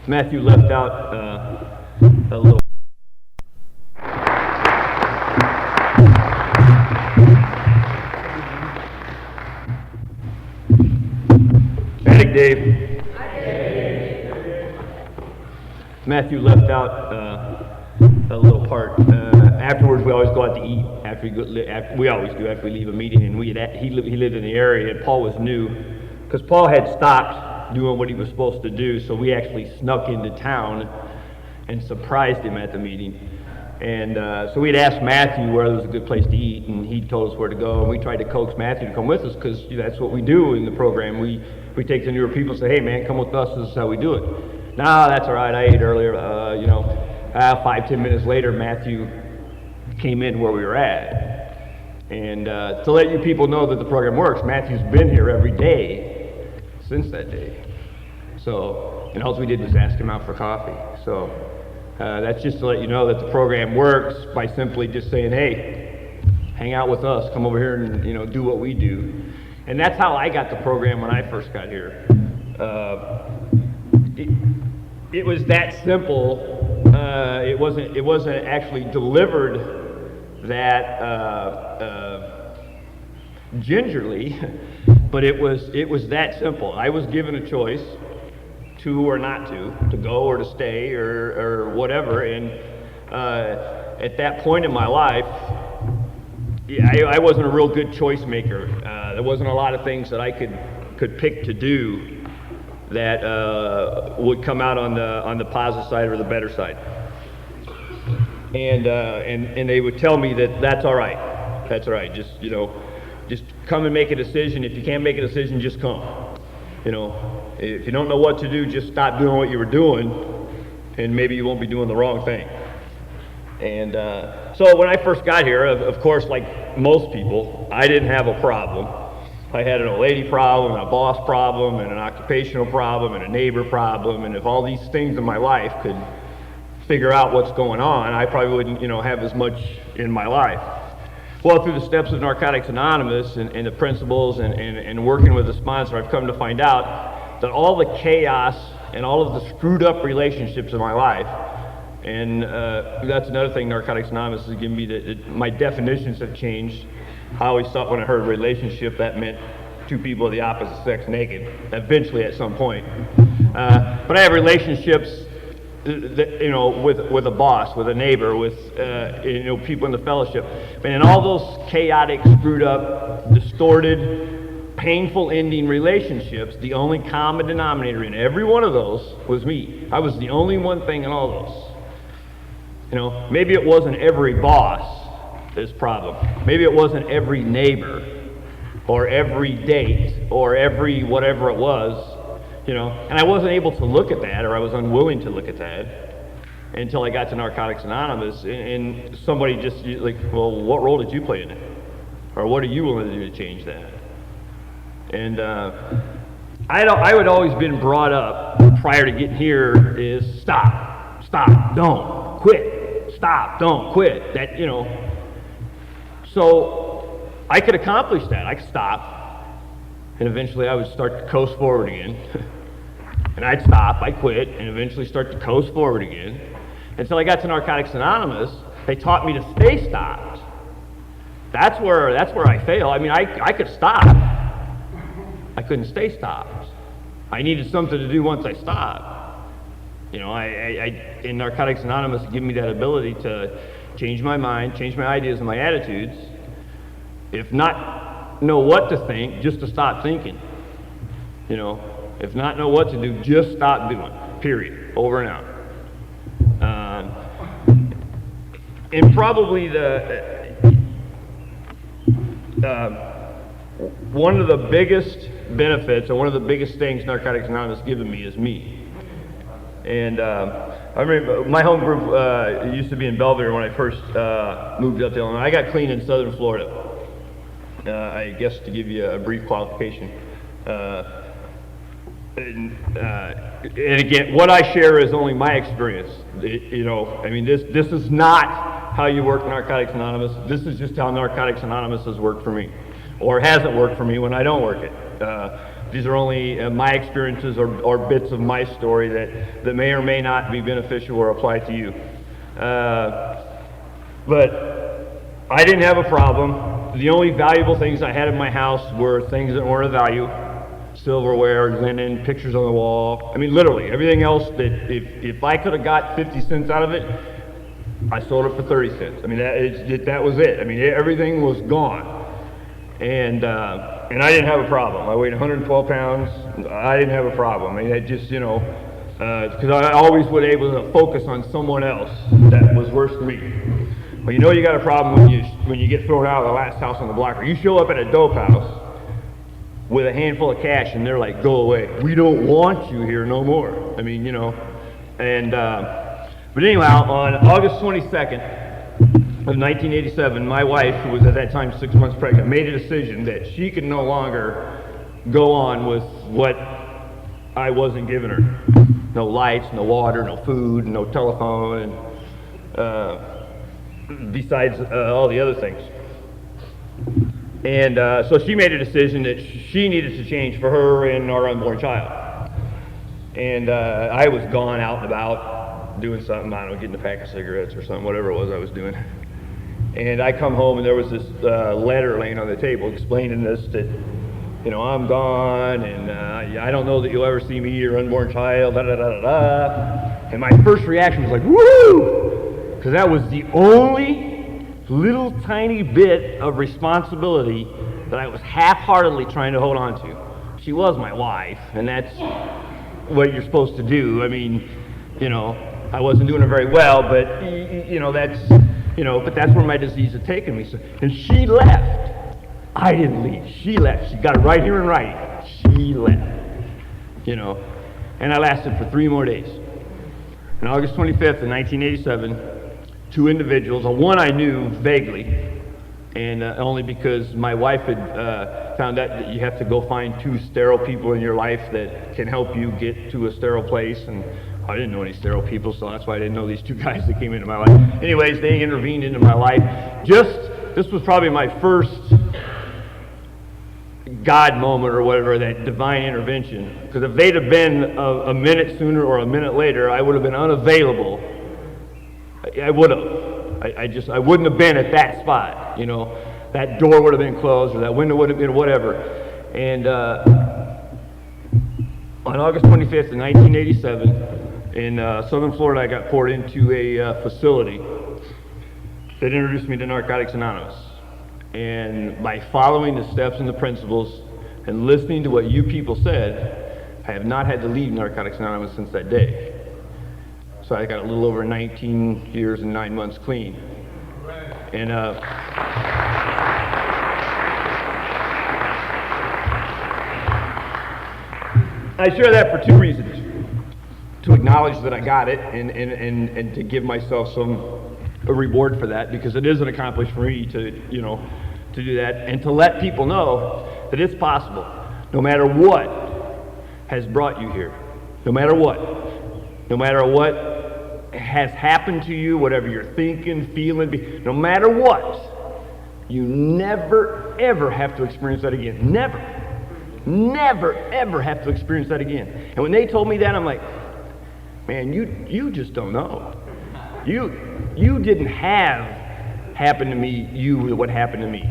Matthew left out a little. Hey, Dave. Matthew left out a little part. Afterwards, we always go out to eat. We always do after we leave a meeting. And he lived in the area, and Paul was new, because Paul had stopped doing what he was supposed to do. So we actually snuck into town and surprised him at the meeting. And so we'd asked Matthew where there was a good place to eat, and he told us where to go. And we tried to coax Matthew to come with us, because that's what we do in the program. We take the newer people and say, hey man, come with us, this is how we do it. No, that's all right, I ate earlier. 5-10 minutes later, Matthew came in where we were at. And to let you people know that the program works, Matthew's been here every day since that day. So, and all we did was ask him out for coffee. So that's just to let you know that the program works by simply just saying, hey, hang out with us, come over here and do what we do. And that's how I got the program when I first got here. It was that simple. It wasn't actually delivered that gingerly, but it was that simple. I was given a choice to or not to go or to stay or whatever. And at that point in my life, I wasn't a real good choice maker. There wasn't a lot of things that I could pick to do that would come out on the positive side or the better side. And they would tell me that that's all right. That's all right. Just come and make a decision. If you can't make a decision, just come. If you don't know what to do, just stop doing what you were doing, and maybe you won't be doing the wrong thing. And so when I first got here, of course, like most people, I didn't have a problem. I had an old lady problem, and a boss problem, and an occupational problem, and a neighbor problem, and if all these things in my life could figure out what's going on, I probably wouldn't, have as much in my life. Well, through the steps of Narcotics Anonymous and the principles and working with the sponsor, I've come to find out that all the chaos and all of the screwed up relationships in my life, and that's another thing Narcotics Anonymous has given me, that my definitions have changed. I always thought when I heard relationship, that meant two people of the opposite sex naked, eventually at some point. But I have relationships with a boss, with a neighbor, with people in the fellowship. And in all those chaotic, screwed up, distorted, painful ending relationships, the only common denominator in every one of those was me. I was the only one thing in all those. Maybe it wasn't every boss, this problem. Maybe it wasn't every neighbor or every date or every whatever it was, and I wasn't able to look at that, or I was unwilling to look at that until I got to Narcotics Anonymous, and somebody just like, well, what role did you play in it? Or what are you willing to do to change that? And I would always been brought up prior to getting here is stop, don't, quit, stop, don't, quit, that, So I could accomplish that. I could stop, and eventually I would start to coast forward again. And I'd stop, I'd quit, and eventually start to coast forward again. Until I got to Narcotics Anonymous, they taught me to stay stopped. That's where I fail. I mean, I could stop. I couldn't stay stopped. I needed something to do once I stopped. In Narcotics Anonymous, it gave me that ability to change my mind, change my ideas and my attitudes. If not know what to think, just to stop thinking. If not know what to do, just stop doing. Period. Over and out. And probably one of the biggest benefits, or one of the biggest things Narcotics Anonymous has given me is me. And I remember my home group used to be in Belvedere when I first moved up to Illinois. I got clean in southern Florida. I guess to give you a brief qualification. And again, what I share is only my experience. This is not how you work Narcotics Anonymous. This is just how Narcotics Anonymous has worked for me, or hasn't worked for me when I don't work it. These are only my experiences or bits of my story that may or may not be beneficial or apply to you. But I didn't have a problem. The only valuable things I had in my house were things that weren't of value. Silverware, linen, pictures on the wall. I mean, literally, everything else that if I could have got 50 cents out of it, I sold it for 30 cents. I mean, that was it. I mean, everything was gone. And I didn't have a problem. I weighed 112 pounds. I didn't have a problem. I mean, it just, because I always was able to focus on someone else that was worse than me. Well, you know you got a problem when you get thrown out of the last house on the block, or you show up at a dope house with a handful of cash and they're like, go away. We don't want you here no more. I mean, and, but anyhow, on August 22nd of 1987, my wife, who was at that time 6 months pregnant, made a decision that she could no longer go on with what I wasn't giving her. No lights, no water, no food, no telephone, and besides all the other things. And so she made a decision that she needed to change for her and our unborn child. And I was gone out and about doing something, I don't know, getting a pack of cigarettes or something, whatever it was I was doing. And I come home and there was this letter laying on the table explaining this, that, I'm gone and I don't know that you'll ever see me, your unborn child, da da da da da. And my first reaction was like, woo! Because that was the only little tiny bit of responsibility that I was half-heartedly trying to hold on to. She was my wife, and that's what you're supposed to do. I mean, I wasn't doing it very well, but but that's where my disease had taken me. So, and she left. I didn't leave. She left. She got it right here in writing. She left. And I lasted for 3 more days. On August 25th of 1987, 2 individuals, one I knew vaguely, and only because my wife had found out that you have to go find 2 sterile people in your life that can help you get to a sterile place, and I didn't know any sterile people, so that's why I didn't know these 2 guys that came into my life. Anyways, they intervened into my life. This was probably my first God moment or whatever, that divine intervention. Because if they'd have been a minute sooner or a minute later, I would have been unavailable. I would have. I wouldn't have been at that spot. That door would have been closed, or that window would have been whatever. And on August 25th of 1987, in southern Florida, I got poured into a facility that introduced me to Narcotics Anonymous. And by following the steps and the principles and listening to what you people said, I have not had to leave Narcotics Anonymous since that day. So I got a little over 19 years and 9 months clean. And I share that for 2 reasons. To acknowledge that I got it and to give myself a reward for that, because it is an accomplishment for me to do that, and to let people know that it's possible, no matter what has brought you here, no matter what has happened to you, whatever you're thinking, feeling, no matter what, you never ever have to experience that again. Never ever have to experience that again. And when they told me that, I'm like, man, you just don't know. You didn't have happen to me what happened to me.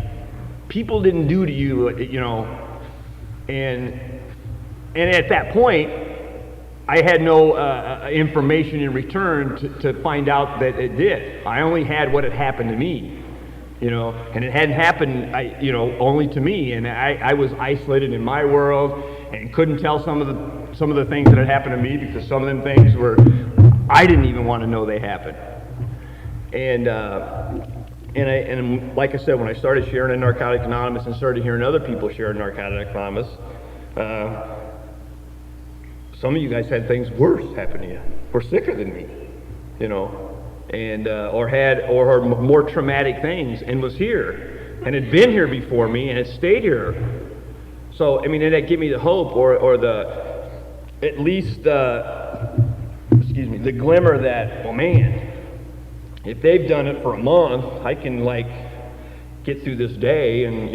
People didn't do to you, and at that point, I had no information in return to find out that it did. I only had what had happened to me, and it hadn't happened, only to me, and I was isolated in my world and couldn't tell some of the things that had happened to me, because some of them things I didn't even want to know they happened. And like I said, when I started sharing in Narcotics Anonymous and started hearing other people share in Narcotics Anonymous, some of you guys had things worse happen to you, were sicker than me, and or more traumatic things, and was here, and had been here before me, and had stayed here. So I mean, that gave me the hope, or the at least the glimmer that, well, man, if they've done it for a month, I can get through this day, and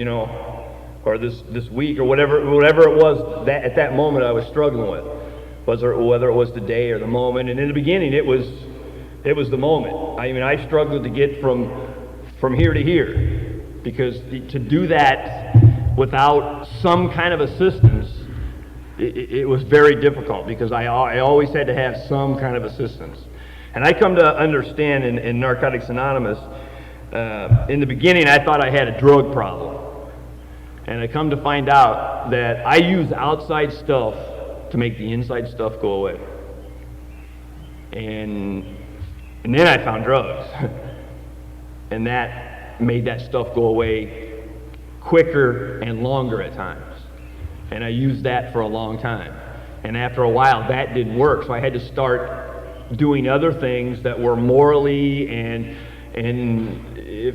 or this week, or whatever it was that at that moment I was struggling with, whether it was the day or the moment. And in the beginning, it was the moment. I mean, I struggled to get from here to here, because to do that without some kind of assistance, it was very difficult, because I always had to have some kind of assistance. And I come to understand in Narcotics Anonymous, in the beginning I thought I had a drug problem. And I come to find out that I use outside stuff to make the inside stuff go away. And then I found drugs. And that made that stuff go away quicker and longer at times. And I used that for a long time. And after a while, that didn't work. So I had to start doing other things that were morally and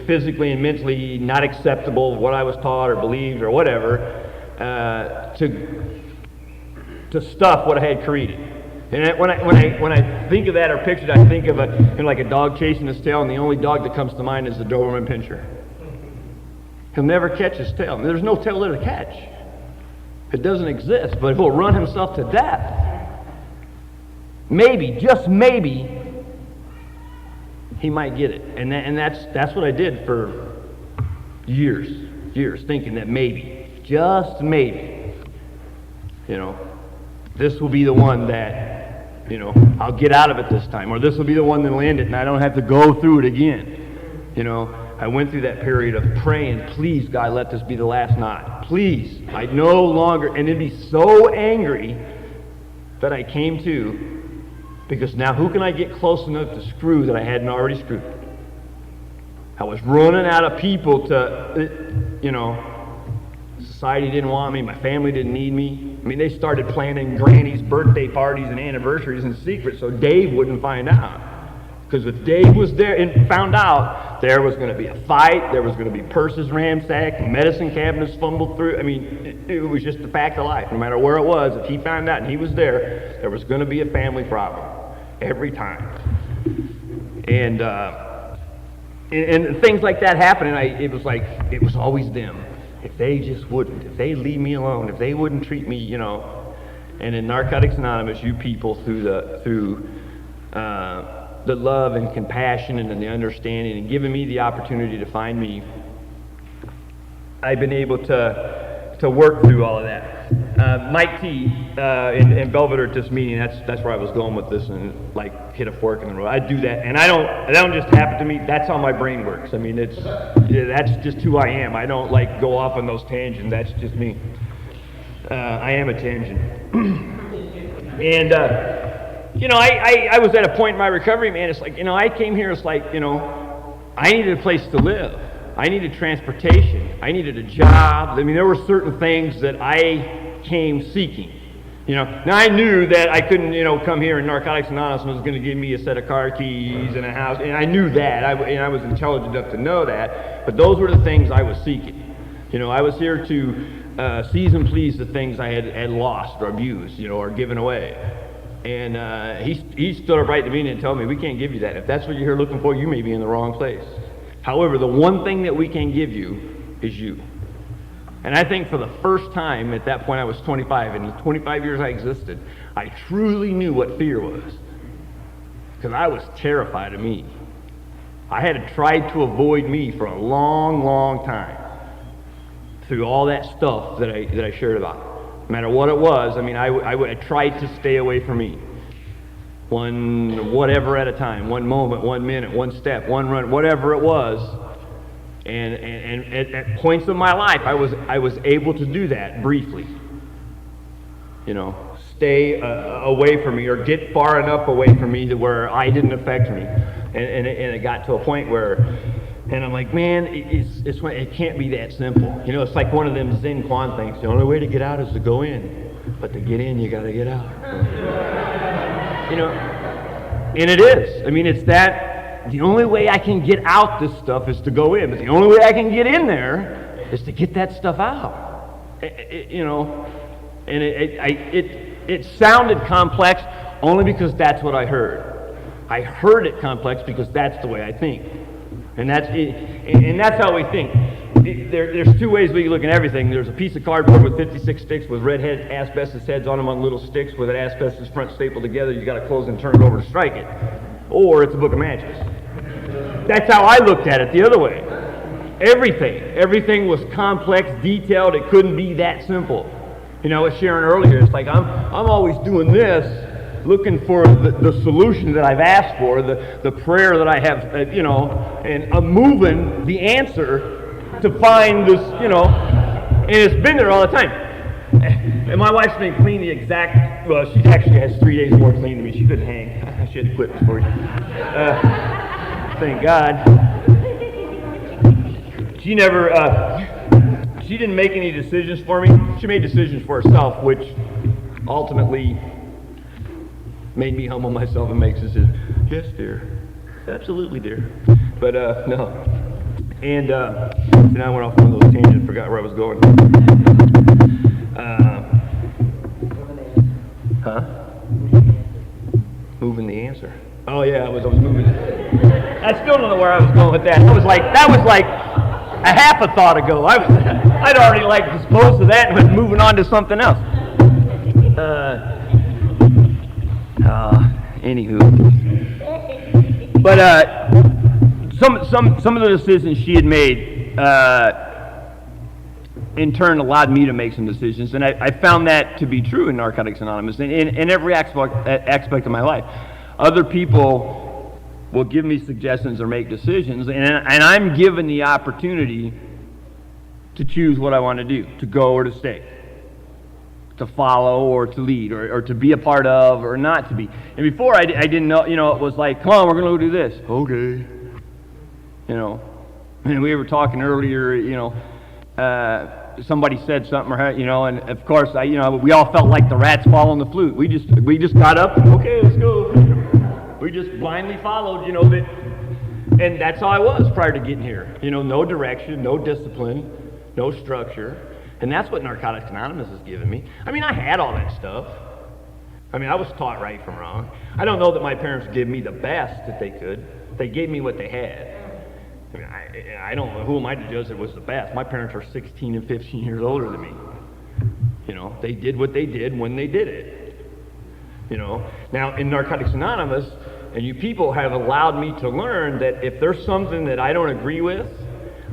physically and mentally not acceptable of what I was taught or believed or whatever, to stuff what I had created. And when I think of that or picture that, I think of like a dog chasing his tail, and the only dog that comes to mind is the Doberman Pinscher. He'll never catch his tail. There's no tail there to catch. It doesn't exist, but he'll run himself to death. Maybe, just maybe, he might get it. And that's what I did for years, thinking that maybe, just maybe, this will be the one that, I'll get out of it this time, or this will be the one that land it and I don't have to go through it again. I went through that period of praying, please, God, let this be the last knot. Please, I no longer, and it'd be so angry that I came to, because now who can I get close enough to screw that I hadn't already screwed? I was running out of people to, society didn't want me, my family didn't need me. I mean, they started planning Granny's birthday parties and anniversaries in secret so Dave wouldn't find out. Because if Dave was there and found out, there was going to be a fight, there was going to be purses ransacked, medicine cabinets fumbled through. I mean, it was just a fact of life. No matter where it was, if he found out and he was there was going to be a family problem every time. And things like that happened, and it was always them. If they just wouldn't, if they leave me alone, if they wouldn't treat me, And in Narcotics Anonymous, you people through the love and compassion and the understanding and giving me the opportunity to find me, I've been able to work through all of that. Mike T. in Belvedere at this meeting, that's where I was going with this, and hit a fork in the road. I do that, and I don't just happen to me. That's how my brain works. I mean, that's just who I am. I don't go off on those tangents. That's just me. I am a tangent. And I was at a point in my recovery, man. It's I came here. It's I needed a place to live. I needed transportation. I needed a job. I mean, there were certain things that I came seeking. Now I knew that I couldn't, come here and Narcotics Anonymous was going to give me a set of car keys and a house, and I knew that. I was intelligent enough to know that. But those were the things I was seeking. I was here to seize and please the things I had lost or abused, or given away. And he stood up right to me and told me, we can't give you that. If that's what you're here looking for, you may be in the wrong place. However, the one thing that we can give you is you. And I think for the first time, at that point I was 25, and in the 25 years I existed, I truly knew what fear was. Because I was terrified of me. I had tried to avoid me for a long, long time. Through all that stuff that I shared about. No matter what it was, I mean, I tried to stay away from me. One whatever at a time, one moment, 1 minute, one step, one run, whatever it was. And at points of my life, I was able to do that briefly. Stay away from me or get far enough away from me to where I didn't affect me. And it got to a point where, and I'm like, man, it can't be that simple. It's like one of them Zen Quan things. The only way to get out is to go in, but to get in, you got to get out. And it is. I mean, it's that. The only way I can get out this stuff is to go in, but the only way I can get in there is to get that stuff out. And it sounded complex only because that's what I heard. I heard it complex because that's the way I think. And that's how we think. there's two ways we can look at everything. There's a piece of cardboard with 56 sticks with red asbestos heads on them on little sticks with an asbestos front stapled together. You got to close and turn it over to strike it. Or it's a book of matches. That's how I looked at it the other way. Everything was complex, detailed. It couldn't be that simple. You know, as Sharon earlier, it's like I'm always doing this, looking for the solution that I've asked for, the prayer that I have, and I'm moving the answer to find this, and it's been there all the time. And my wife's been clean the exact, well, she actually has 3 days more clean than me. She couldn't hang. She had to quit before. Thank God. She never, she didn't make any decisions for me. She made decisions for herself, which ultimately made me humble myself and make decisions. Yes, dear. Absolutely, dear. But, no. And, then I went off on those tangents, forgot where I was going. Moving the answer. Oh, yeah, I was moving it. I still don't know where I was going with that. That was like a half a thought ago. I'd already disposed of that and was moving on to something else. Anywho. But some of the decisions she had made in turn allowed me to make some decisions, and I found that to be true in Narcotics Anonymous in every aspect of my life. Other people will give me suggestions or make decisions, and I'm given the opportunity to choose what I want to do, to go or to stay, to follow or to lead, or to be a part of or not to be. And before I didn't know, it was like, come on, we're going to go do this. Okay. And we were talking earlier, somebody said something, and of course, we all felt like the rats following the flute. We just got up and, okay, let's go. We just blindly followed, and that's how I was prior to getting here. No direction, no discipline, no structure. And that's what Narcotics Anonymous has given me. I mean, I had all that stuff. I was taught right from wrong. I don't know that my parents gave me the best that they could. They gave me what they had. I don't know, who am I to judge that was the best? My parents are 16 and 15 years older than me. They did what they did when they did it. Now in Narcotics Anonymous, and you people have allowed me to learn that if there's something that I don't agree with,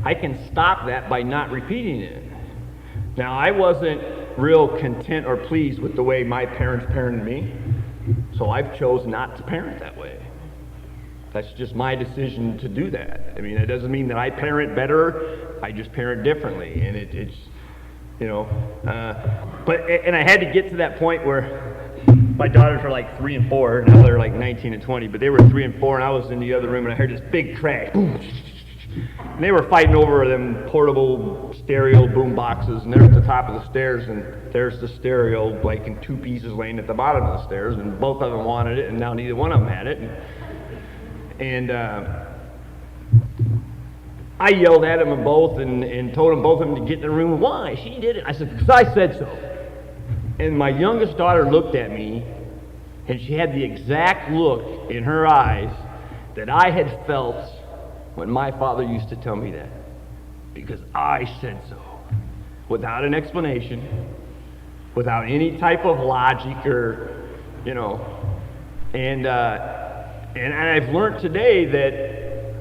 I can stop that by not repeating it. Now, I wasn't real content or pleased with the way my parents parented me, so I've chose not to parent that way. That's just my decision to do that. It doesn't mean that I parent better, I just parent differently, and it's and I had to get to that point where my daughters are like 3 and 4, now they're like 19 and 20, but they were 3 and 4, and I was in the other room, and I heard this big crash, boom. And they were fighting over them portable stereo boom boxes, and they're at the top of the stairs, and there's the stereo like in 2 pieces laying at the bottom of the stairs, and both of them wanted it, and now neither one of them had it. And I yelled at them both and told them both of them to get in the room. Why? She did it. I said, because I said so. And my youngest daughter looked at me, and she had the exact look in her eyes that I had felt when my father used to tell me that, because I said so, without an explanation, without any type of logic or, and I've learned today that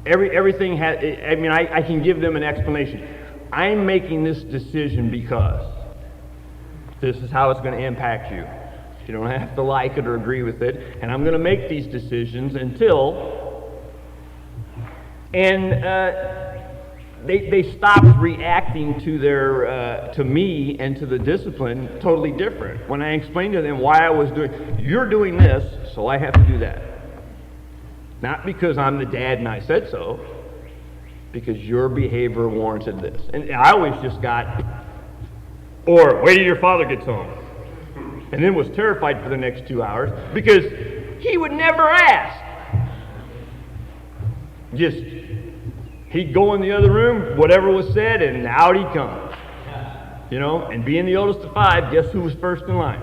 everything has, I can give them an explanation. I'm making this decision because this is how it's going to impact you. You don't have to like it or agree with it, and I'm going to make these decisions until... And they stopped reacting to to me and to the discipline totally different. When I explained to them why I was you're doing this, so I have to do that. Not because I'm the dad and I said so, because your behavior warranted this. And I always just got, or wait till your father gets home. And then was terrified for the next 2 hours because he would never ask. Just, he'd go in the other room, whatever was said, and out he'd come. And being the oldest of 5, guess who was first in line?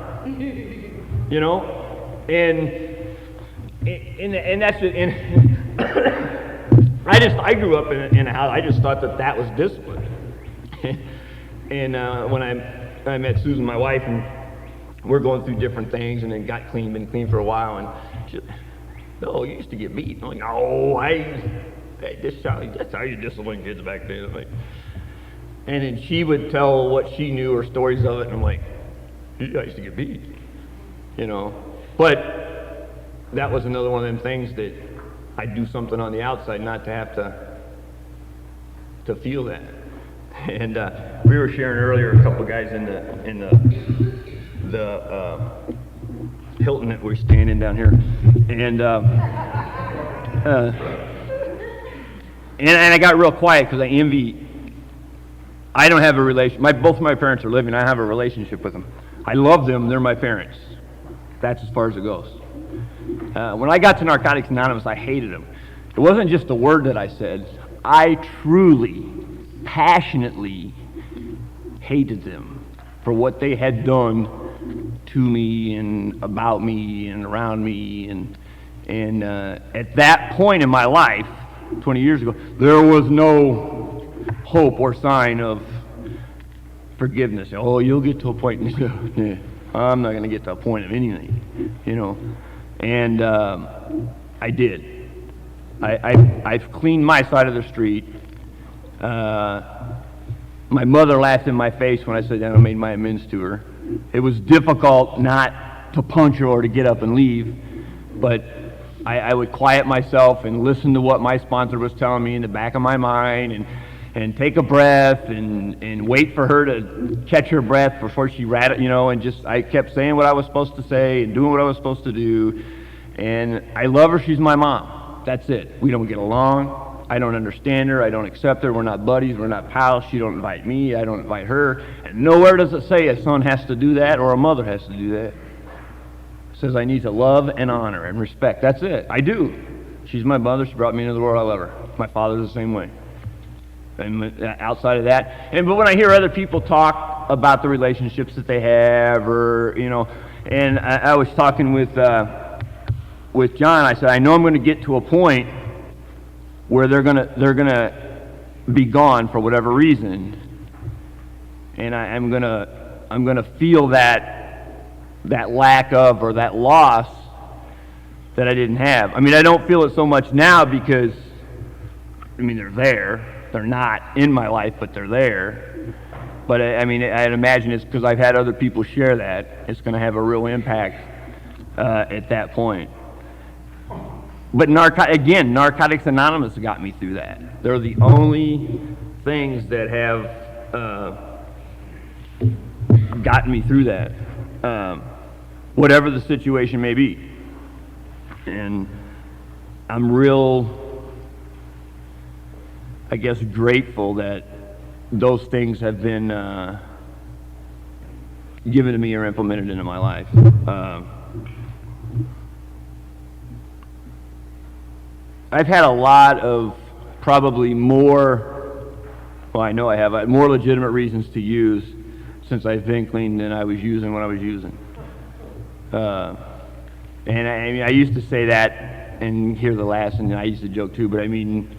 And that's it. And I grew up in a house, I just thought that was discipline. And when I met Susan, my wife, and we're going through different things, and then been clean for a while, and she, no, you used to get beat. I'm like, no, that's how you discipline kids back then. I'm like, and then she would tell what she knew or stories of it, and I'm like, yeah, I used to get beat, you know. But that was another one of them things that I'd do something on the outside not to have to feel that. And we were sharing earlier, a couple of guys in the Hilton that we're staying in down here, and I got real quiet because I envy. I don't have a relation. Both of my parents are living. I have a relationship with them. I love them. They're my parents. That's as far as it goes. When I got to Narcotics Anonymous, I hated them. It wasn't just the word that I said. I truly, passionately hated them for what they had done to me and about me and around me. And at that point in my life, 20 years ago, there was no hope or sign of forgiveness. Oh, you'll get to a point. Yeah, I'm not going to get to a point of anything, you know. And I did. I've cleaned my side of the street. My mother laughed in my face when I sat down and made my amends to her. It was difficult not to punch her or to get up and leave, but I would quiet myself and listen to what my sponsor was telling me in the back of my mind, and take a breath and wait for her to catch her breath before she rattled, you know, and just I kept saying what I was supposed to say and doing what I was supposed to do. And I love her. She's my mom. That's it. We don't get along. I don't understand her. I don't accept her. We're not buddies. We're not pals. She don't invite me. I don't invite her. And nowhere does it say a son has to do that or a mother has to do that. It says I need to love and honor and respect. That's it. I do. She's my mother. She brought me into the world. I love her. My father's the same way. And outside of that, but when I hear other people talk about the relationships that they have, or you know, and I was talking with John, I said I know I'm going to get to a point where they're gonna be gone for whatever reason, and I'm gonna feel that lack of or that loss that I didn't have. I mean, I don't feel it so much now because I mean they're there. They're not in my life, but they're there. But I mean, I'd imagine it's because I've had other people share that. It's going to have a real impact at that point. But Narcotics Anonymous got me through that. They're the only things that have gotten me through that, whatever the situation may be. And I'm real, I guess, grateful that those things have been given to me or implemented into my life. I've had a lot of probably more, well, I know I have, more legitimate reasons to use since I've been clean than I was using when I was using. And I mean, I used to say that and hear the last, and I used to joke too, but I mean,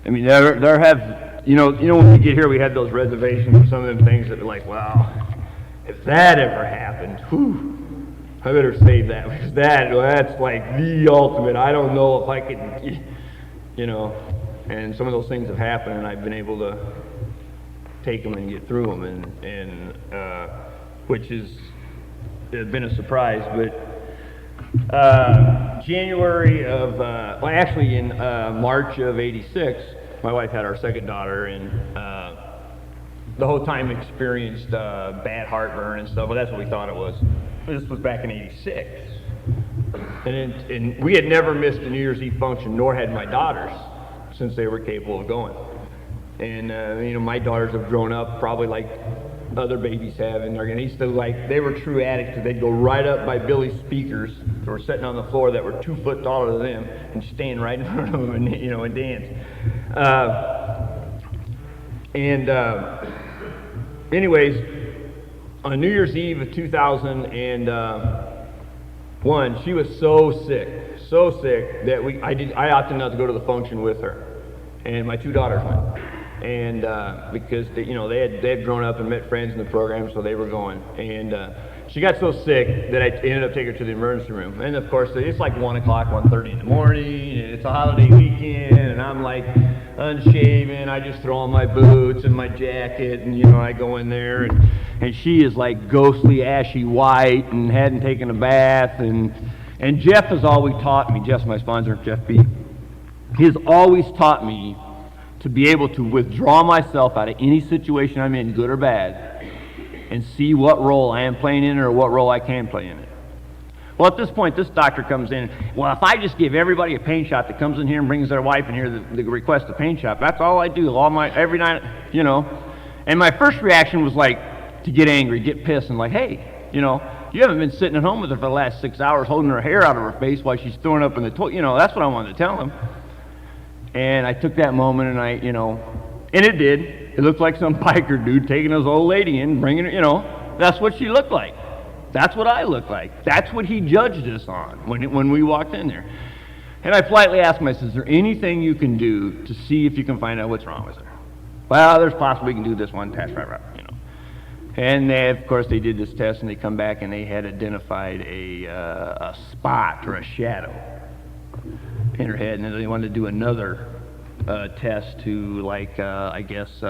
there have, you know, when we get here, we had those reservations for some of them things that are like, wow, if that ever happened, whew, I better save that, because that's like the ultimate. I don't know if I could, you know, and some of those things have happened, and I've been able to take them and get through them, and which has been a surprise, but January of, well, actually in March of '86, my wife had our second daughter, and the whole time experienced bad heartburn and stuff. Well, that's what we thought it was. This was back in '86, and we had never missed a New Year's Eve function, nor had my daughters, since they were capable of going. And you know, my daughters have grown up probably like other babies have, and they used to, like, they were true addicts, because they'd go right up by Billy's speakers that were sitting on the floor that were 2 foot taller than them, and stand right in front of them and, you know, and dance. Anyways, on New Year's Eve of 2001, she was so sick that I opted not to go to the function with her. and my 2 daughters went. And because they, you know, they had grown up and met friends in the program, so they were going. And she got so sick that I ended up taking her to the emergency room. And of course, it's like 1 o'clock, 1:30 in the morning, and it's a holiday weekend, and I'm like unshaven. I just throw on my boots and my jacket, and you know, I go in there, and she is like ghostly, ashy white, and hadn't taken a bath. And Jeff has always taught me, Jeff's my sponsor, Jeff B. He has always taught me to be able to withdraw myself out of any situation I'm in, good or bad, and see what role I am playing in it or what role I can play in it. Well, at this point, this doctor comes in. Well, if I just give everybody a pain shot that comes in here and brings their wife in here to request a pain shot, that's all I do every night, you know. And my first reaction was like to get angry, get pissed, and like, hey, you know, you haven't been sitting at home with her for the last 6 hours holding her hair out of her face while she's throwing up in the toilet. You know, that's what I wanted to tell him. And I took that moment and I, you know, and it did. It looked like some biker dude taking his old lady in, bringing her, you know, that's what she looked like. That's what I looked like. That's what he judged us on when we walked in there. And I politely asked him, I said, is there anything you can do to see if you can find out what's wrong with her? Well, there's possibly we can do this one test, right, you know. And they, of course, they did this test and they come back and they had identified a spot or a shadow in her head, and then they wanted to do another test to, like, I guess,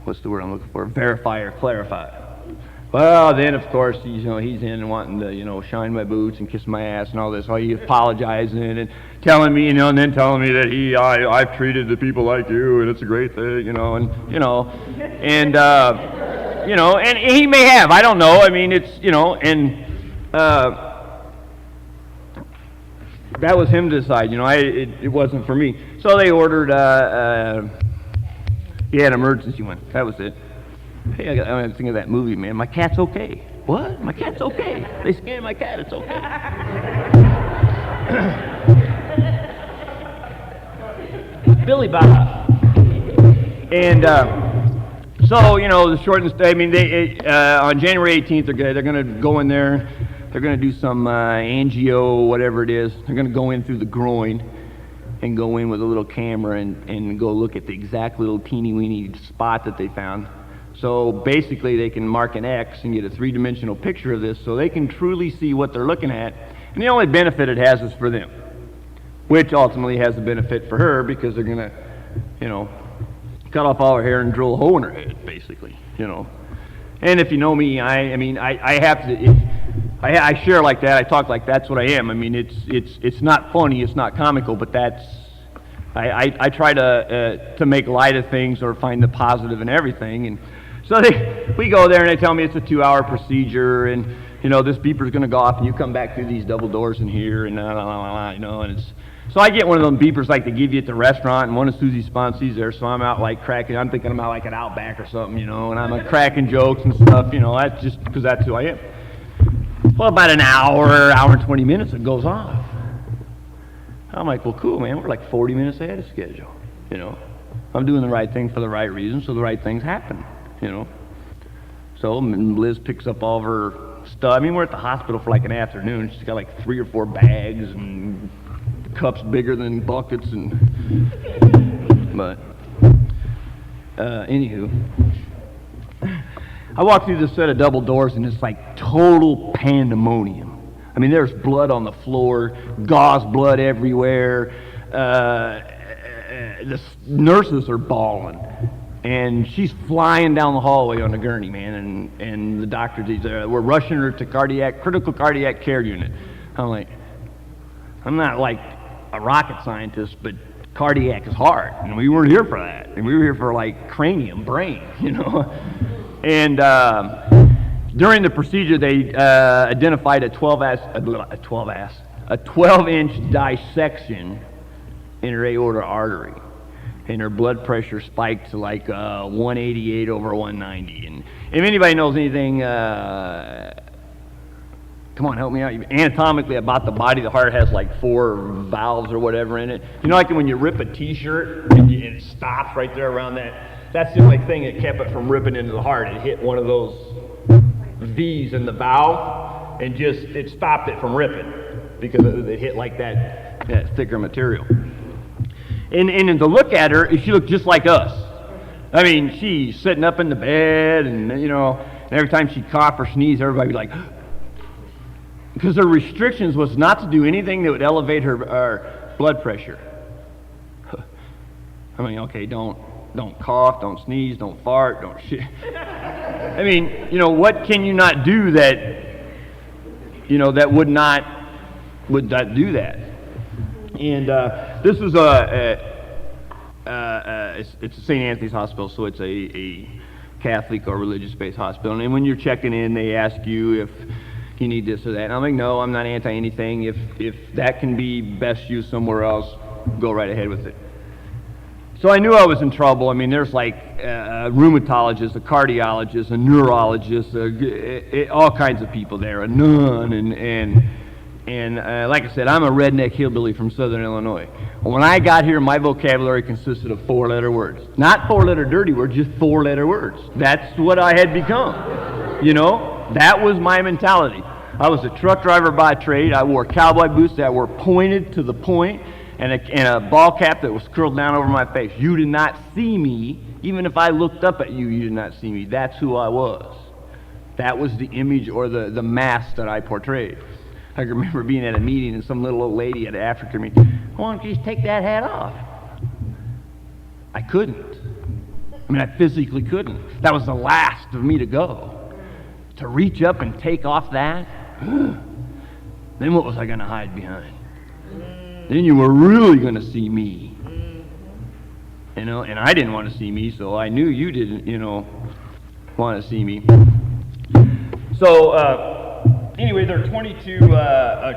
what's the word I'm looking for? Verify or clarify. Well, then, of course, you know, he's in and wanting to, you know, shine my boots and kiss my ass and all this. All he apologizing and telling me, you know, and then telling me that I've treated the people like you and it's a great thing, you know, and, you know, and he may have, I don't know. I mean, it's, you know, and that was him to decide, you know, it wasn't for me. So they ordered, he had an emergency one, that was it. Hey, I'm thinking of that movie, man, My Cat's Okay. What? My cat's okay. They scanned my cat, it's okay. Billy Bob. And so, you know, the short and I mean, they on January 18th, they're going to go in there. They're going to do some angio, whatever it is. They're going to go in through the groin and go in with a little camera and go look at the exact little teeny-weeny spot that they found. So basically, they can mark an X and get a three-dimensional picture of this so they can truly see what they're looking at. And the only benefit it has is for them, which ultimately has a benefit for her because they're going to, you know, cut off all her hair and drill a hole in her head, basically, you know. And if you know me, I mean, I have to... I share like that. I talk like that's what I am. I mean, it's not funny, it's not comical, but that's I try to make light of things or find the positive in everything. And so we go there and they tell me it's a 2-hour procedure, and you know this beeper's going to go off, and you come back through these double doors in here, and you know, and it's. So I get one of them beepers like they give you at the restaurant, and one of Susie's sponsees there, so I'm out like cracking. I'm thinking I'm out like an Outback or something, you know, and I'm like cracking jokes and stuff, you know. That's just because that's who I am. Well, about an hour and 20 minutes, it goes off. I'm like, well, cool, man. We're like 40 minutes ahead of schedule, you know. I'm doing the right thing for the right reason, so the right things happen, you know. So Liz picks up all of her stuff. I mean, we're at the hospital for like an afternoon. She's got like 3 or 4 bags and cups bigger than buckets, and but anywho. I walk through this set of double doors and it's like total pandemonium. I mean, there's blood on the floor, gauze blood everywhere. The nurses are bawling, and she's flying down the hallway on a gurney, man. And the doctor says, we're rushing her to critical cardiac care unit. I'm like, I'm not like a rocket scientist, but cardiac is hard, and we weren't here for that. And we were here for like cranium, brain, you know. And during the procedure, they identified a 12-inch dissection in her aorta artery, and her blood pressure spiked to like 188 over 190. And if anybody knows anything, come on, help me out. Anatomically about the body, the heart has like 4 valves or whatever in it. You know, like when you rip a T-shirt and it stops right there around that. That's the only thing that kept it from ripping into the heart. It hit one of those V's in the valve and it stopped it from ripping because it hit like that thicker material. And to look at her, she looked just like us. I mean, she's sitting up in the bed, and and every time she coughed or sneezed, everybody would be like, because her restrictions was not to do anything that would elevate her blood pressure. I mean, okay, don't cough, don't sneeze, don't fart, don't shit. I mean, what can you not do that, that would not do that? And this is it's St. Anthony's Hospital, so it's a Catholic or religious-based hospital. And when you're checking in, they ask you if you need this or that. And I'm like, no, I'm not anti-anything. If that can be best used somewhere else, go right ahead with it. So I knew I was in trouble. I mean, there's like a rheumatologist, a cardiologist, a neurologist, all kinds of people there, a nun, and like I said, I'm a redneck hillbilly from Southern Illinois. When I got here, my vocabulary consisted of 4-letter words. Not 4-letter dirty words, just 4-letter words. That's what I had become. That was my mentality. I was a truck driver by trade. I wore cowboy boots that were pointed to the point, and a ball cap that was curled down over my face. You did not see me. Even if I looked up at you, you did not see me. That's who I was. That was the image or the mask that I portrayed. I can remember being at a meeting and some little old lady at an African meeting, why don't you just take that hat off? I couldn't. I mean, I physically couldn't. That was the last of me to go. To reach up and take off that, then what was I going to hide behind? Then you were really going to see me. And I didn't want to see me, so I knew you didn't, want to see me. So, anyway, there are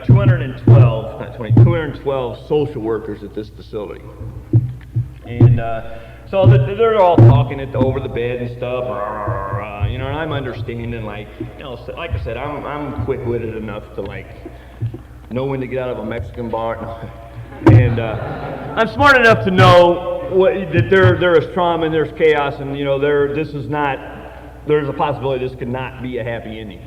212 social workers at this facility. And so they're all talking over the bed and stuff, and I'm understanding, like I said, I'm quick-witted enough to, know when to get out of a Mexican bar. And I'm smart enough to know that there is trauma and there's chaos, and, there's a possibility this could not be a happy ending.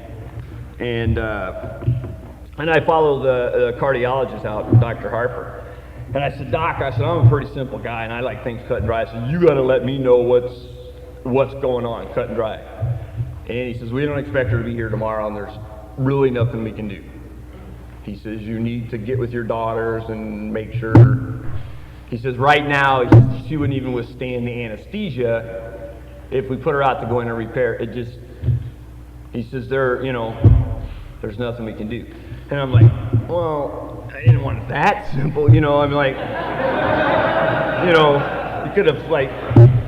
And I followed the cardiologist out, Dr. Harper. And I said, Doc, I'm a pretty simple guy, and I like things cut and dry. I said, you got to let me know what's going on, cut and dry. And he says, we don't expect her to be here tomorrow, and there's really nothing we can do. He says, you need to get with your daughters and make sure. He says, right now, she wouldn't even withstand the anesthesia if we put her out to go in and repair. He says, there's nothing we can do. And I'm like, well, I didn't want it that simple, I'm like, you could have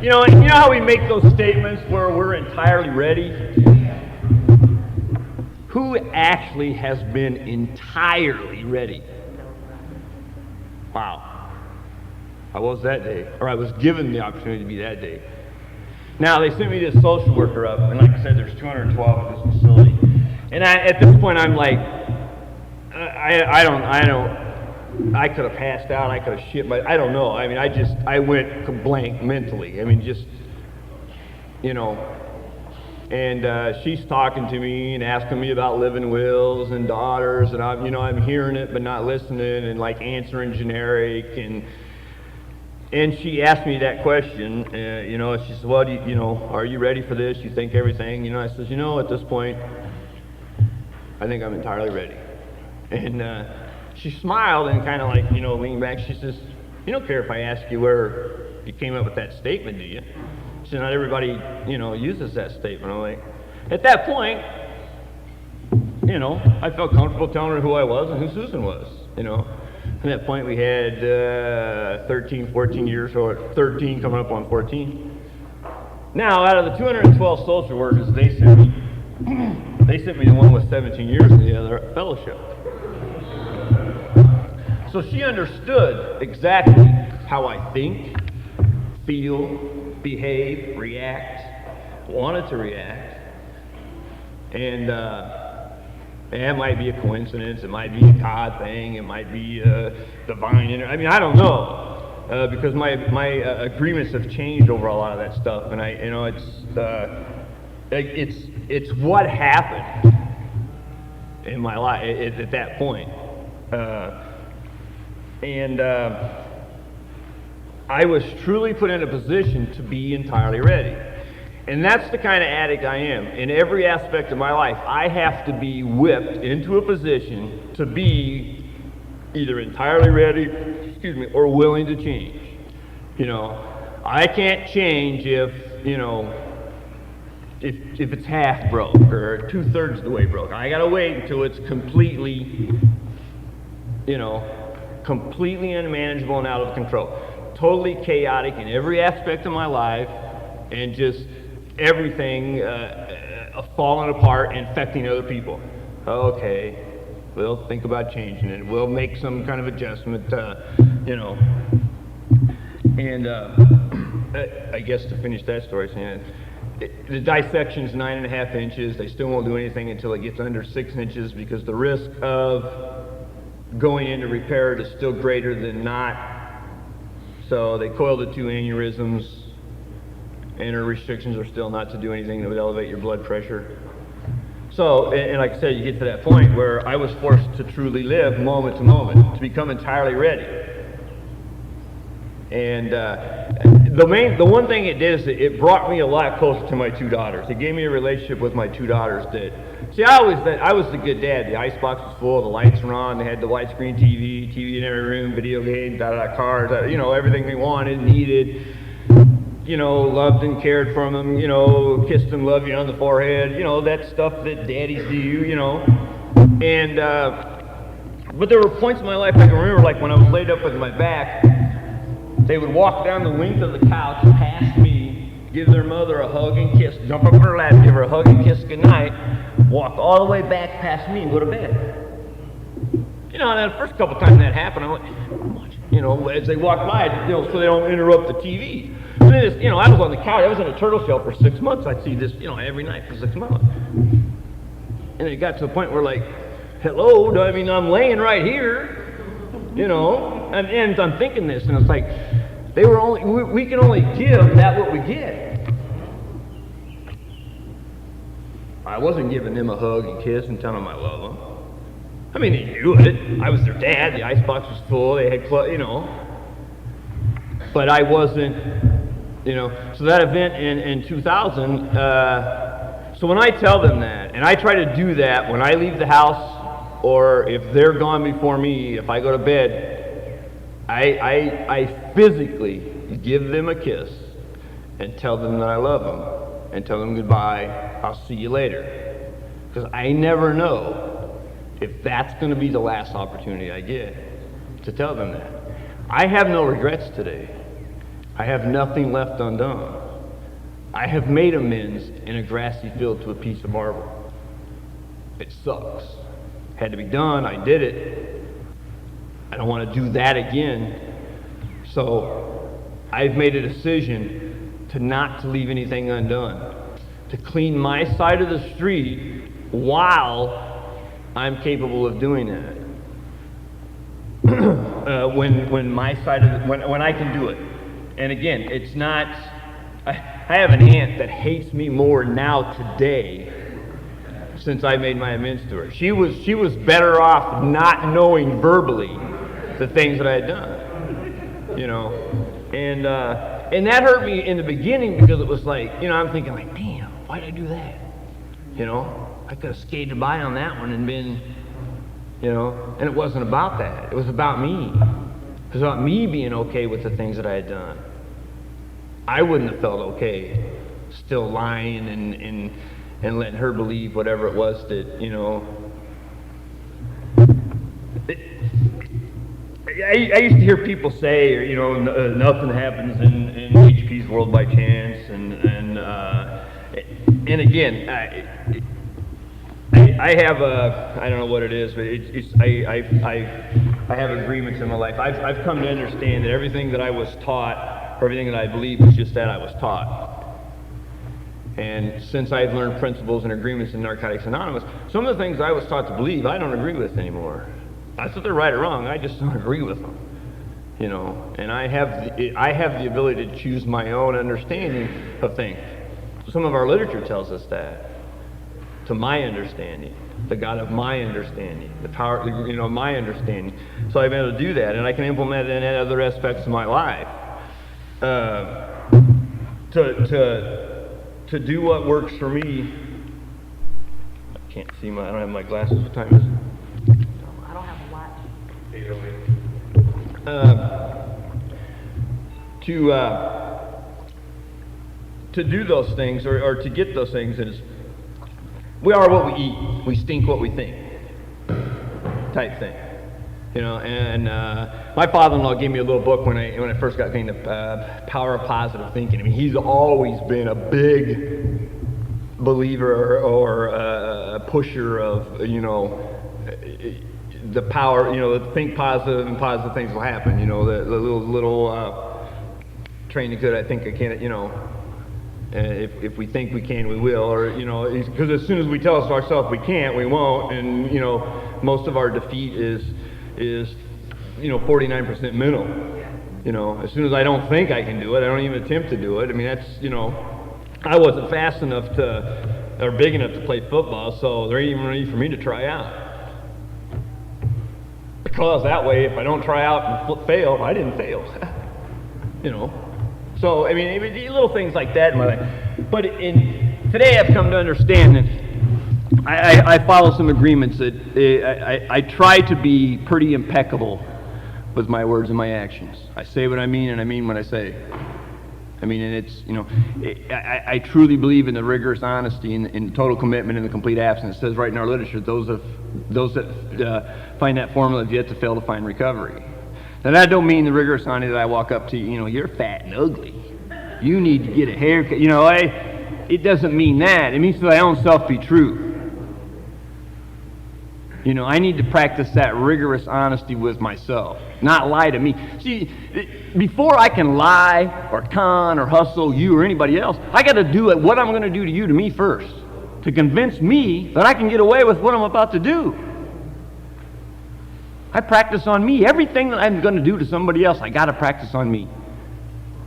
you know how we make those statements where we're entirely ready? Who actually has been entirely ready? Wow. I was that day, or I was given the opportunity to be that day. Now, they sent me this social worker up, and like I said, there's 212 at this facility. And at this point, I'm like, I could have passed out, I could have shit, but I don't know. I mean, I went blank mentally. I mean, and she's talking to me and asking me about living wills and daughters, and I'm hearing it but not listening, and answering generic, and she asked me that question, she said, well, are you ready for this? You think everything? I said, at this point, I think I'm entirely ready. And she smiled and kind of leaned back. She says, you don't care if I ask you where you came up with that statement, do you? She said, not everybody, uses that statement. I'm like, at that point, I felt comfortable telling her who I was and who Susan was, At that point, we had 13, 14 years, or 13 coming up on 14. Now, out of the 212 social workers, they sent me the one with 17 years in the other fellowship. So she understood exactly how I think, feel, behave, react, wanted to react. And it might be a coincidence, it might be a God thing, it might be a divine, I don't know. Because my agreements have changed over a lot of that stuff, and it's what happened in my life at that point. I was truly put in a position to be entirely ready. And that's the kind of addict I am. In every aspect of my life, I have to be whipped into a position to be either entirely ready, or willing to change. I can't change if it's half broke or 2/3 the way broke. I gotta wait until it's completely unmanageable and out of control. Totally chaotic in every aspect of my life, and just everything falling apart and affecting other people. Okay, we'll think about changing it. We'll make some kind of adjustment, And I guess to finish that story, the dissection's 9.5 inches. They still won't do anything until it gets under 6 inches, because the risk of going into repair is still greater than not. So they coiled the 2 aneurysms, and her restrictions are still not to do anything that would elevate your blood pressure. So, and like I said, you get to that point where I was forced to truly live moment to moment, to become entirely ready. And the one thing it did is it brought me a lot closer to my 2 daughters. It gave me a relationship with my 2 daughters that, see, I was the good dad. The icebox was full, the lights were on, they had the widescreen TV in every room, video games, cars, everything we wanted, needed. Loved and cared for them, kissed and loved you on the forehead, that stuff that daddies do, And, but there were points in my life I can remember, like when I was laid up with my back, they would walk down the length of the couch past me, give their mother a hug and kiss, jump up in her lap, give her a hug and kiss goodnight, walk all the way back past me and go to bed. And the first couple times that happened, I'm like, as they walk by, so they don't interrupt the TV. I was on the couch, I was in a turtle shell for 6 months. I'd see this, every night for 6 months. And it got to a point where, like, hello, I'm laying right here, and I'm thinking this, and it's like, we can only give that what we get. I wasn't giving them a hug and kiss and telling them I love them. They knew it. I was their dad, the icebox was full, they had, but I wasn't, so that event in 2000, so when I tell them that, and I try to do that when I leave the house, or if they're gone before me, if I go to bed, I physically give them a kiss and tell them that I love them and tell them goodbye, I'll see you later. Because I never know if that's going to be the last opportunity I get to tell them that. I have no regrets today. I have nothing left undone. I have made amends in a grassy field to a piece of marble. It sucks. Had to be done, I did it. I don't want to do that again. So I've made a decision to not to leave anything undone, to clean my side of the street while I'm capable of doing that. When I can do it. And again, it's not, I have an aunt that hates me more now today since I made my amends to her. She was better off not knowing verbally the things that I had done, and that hurt me in the beginning, because it was like, I'm thinking like, damn, why did I do that? I could have skated by on that one and been, and it wasn't about that. It was about me. It was about me being okay with the things that I had done. I wouldn't have felt okay still lying and letting her believe whatever it was that, I used to hear people say, nothing happens in HP's world by chance, and again, I have I don't know what it is, but I have agreements in my life. I've come to understand that everything that I was taught, or everything that I believe, was just that I was taught. And since I've learned principles and agreements in Narcotics Anonymous, some of the things I was taught to believe, I don't agree with anymore. Not that they're right or wrong, I just don't agree with them. And I have the ability to choose my own understanding of things. Some of our literature tells us that. To my understanding, the God of my understanding, the power, my understanding. So I've been able to do that, and I can implement it in other aspects of my life. to do what works for me. I can't see I don't have my glasses. What time is it? I don't have a watch. 8:08. To do those things or to get those things is we are what we eat. We stink what we think. Type thing. You know, and my father-in-law gave me a little book when I first got into Power of Positive Thinking. I mean, he's always been a big believer or a pusher of, you know, the power, you know, think positive and positive things will happen. You know, the little training good, I think I can, you know, if we think we can, we will, or, you know, because as soon as we tell ourselves we can't, we won't, and, you know, most of our defeat is you know, 49% mental. You know, as soon as I don't think I can do it, I don't even attempt to do it. I mean, that's, you know, I wasn't fast enough or big enough to play football, so there ain't even any for me to try out. Because that way, if I don't try out and fail, I didn't fail. You know. So, I mean, little things like that in my life. But today I've come to understand that I follow some agreements that I try to be pretty impeccable with my words and my actions. I say what I mean, and I mean what I say. I mean, and it's, you know, I truly believe in the rigorous honesty and total commitment and the complete absence. It says right in our literature, those that find that formula have yet to fail to find recovery. Now, that don't mean the rigorous honesty that I walk up to you know, you're fat and ugly. You need to get a haircut. You know, it doesn't mean that. It means to my own self be true. You know, I need to practice that rigorous honesty with myself, not lie to me. See, before I can lie or con or hustle you or anybody else, I got to do what I'm going to do to you to me first, to convince me that I can get away with what I'm about to do. I practice on me. Everything that I'm going to do to somebody else, I got to practice on me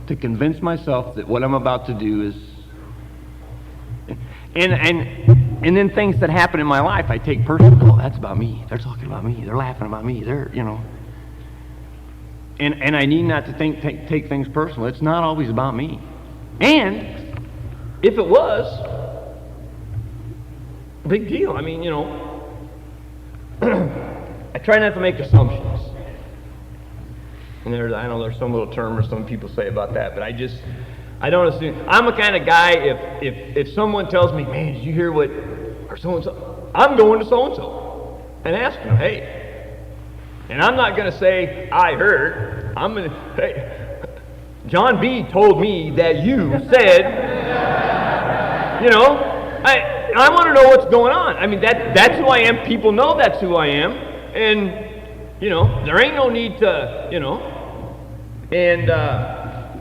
to convince myself that what I'm about to do is. And then things that happen in my life, I take personally. Oh, that's about me. They're talking about me. They're laughing about me. They're, you know. And I need not to take things personal. It's not always about me. And if it was, big deal. I mean, you know, I try not to make assumptions. And I know there's some little term or some people say about that, but I don't assume. I'm the kind of guy, if someone tells me, man, did you hear what, or so-and-so, I'm going to so-and-so and ask them, hey. And I'm not going to say, I heard. I'm going to, hey, John B. told me that you said, you know, I want to know what's going on. I mean, that's who I am. People know that's who I am. And, you know, there ain't no need to, you know, and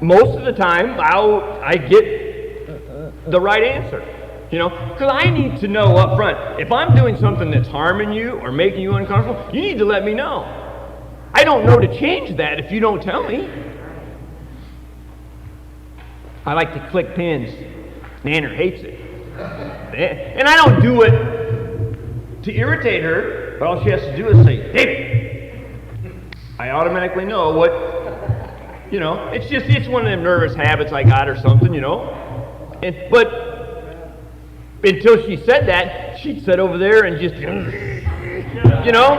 most of the time I get the right answer, you know, because I need to know up front. If I'm doing something that's harming you or making you uncomfortable, you need to let me know. I don't know to change that if you don't tell me. I like to click pins. Nanner hates it. And I don't do it to irritate her, but all she has to do is say, David. I automatically know what, you know, it's one of them nervous habits I got or something, you know. But until she said that, she'd sit over there and just, you know,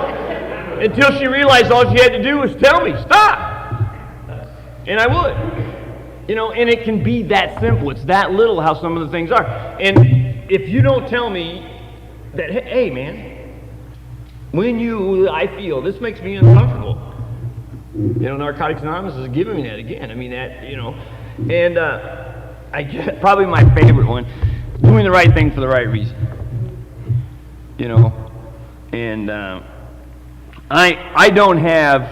until she realized all she had to do was tell me, stop. And I would. You know, and it can be that simple. It's that little how some of the things are. And if you don't tell me that, hey man, I feel this makes me uncomfortable. You know, Narcotics Anonymous is giving me that again. I mean, that, you know, and I get probably my favorite one, doing the right thing for the right reason. You know, and I don't have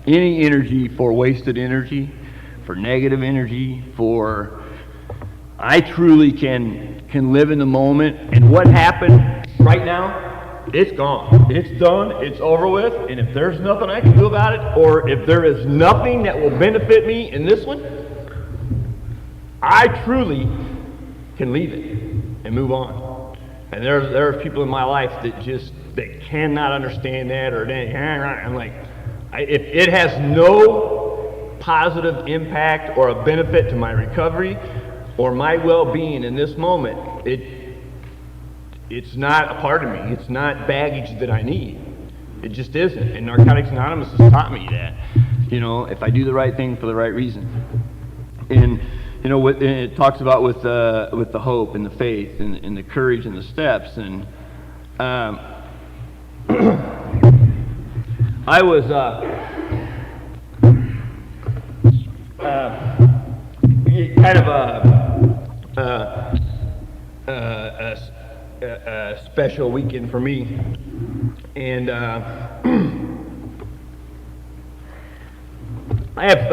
any energy for wasted energy, for negative energy, I truly can live in the moment, and what happened right now, it's gone. It's done. It's over with. And if there's nothing I can do about it, or if there is nothing that will benefit me in this one, I truly can leave it and move on. And there are people in my life that cannot understand that, or I'm like, if it has no positive impact or a benefit to my recovery or my well-being in this moment, it's not a part of me. It's not baggage that I need. It just isn't. And Narcotics Anonymous has taught me that. If I do the right thing for the right reason. And it talks about with the hope and the faith and the courage and the steps. And I was kind of a special weekend for me, and I have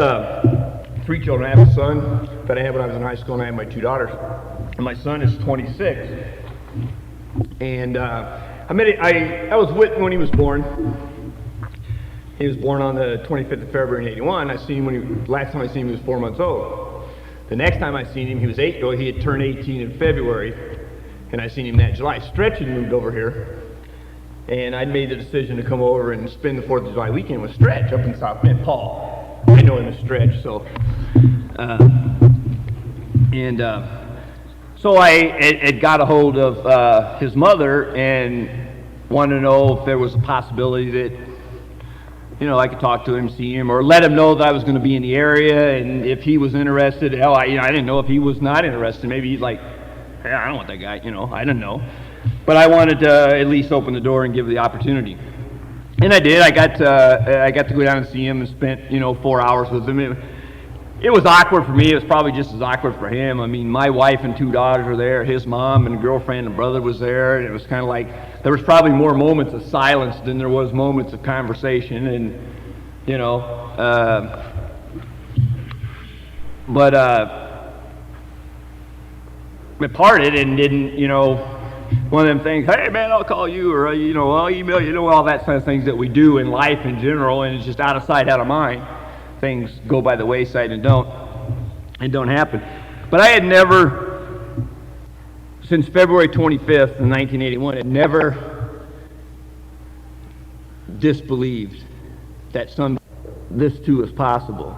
3 children. I have a son that I had when I was in high school, and I have my 2 daughters. And my son is 26, and I was with him when he was born. He was born on the 25th of February in '81. Last time I seen him, he was 4 months old. The next time I seen him, he was 8. He had turned 18 in February, and I seen him that July. Stretch had moved over here, and I'd made the decision to come over and spend the 4th of July weekend with Stretch up in South Bend. Paul, I know him as Stretch, so. So I had got a hold of his mother and wanted to know if there was a possibility that I could talk to him, see him, or let him know that I was going to be in the area, and if he was interested. Hell, I didn't know if he was not interested. Maybe he's like, hey, I don't want that guy. I didn't know, but I wanted to at least open the door and give the opportunity, and I did. I got to go down and see him and spent 4 hours with him. It was awkward for me. It was probably just as awkward for him. I mean, my wife and 2 daughters were there. His mom and girlfriend and brother was there. And it was kind of like there was probably more moments of silence than there was moments of conversation. And we parted and didn't. One of them things. Hey man, I'll call you, or I'll email you. All that kind of things that we do in life in general, and it's just out of sight, out of mind. Things go by the wayside and don't happen. But I had never, since February 25th in 1981, had never disbelieved that this too is possible.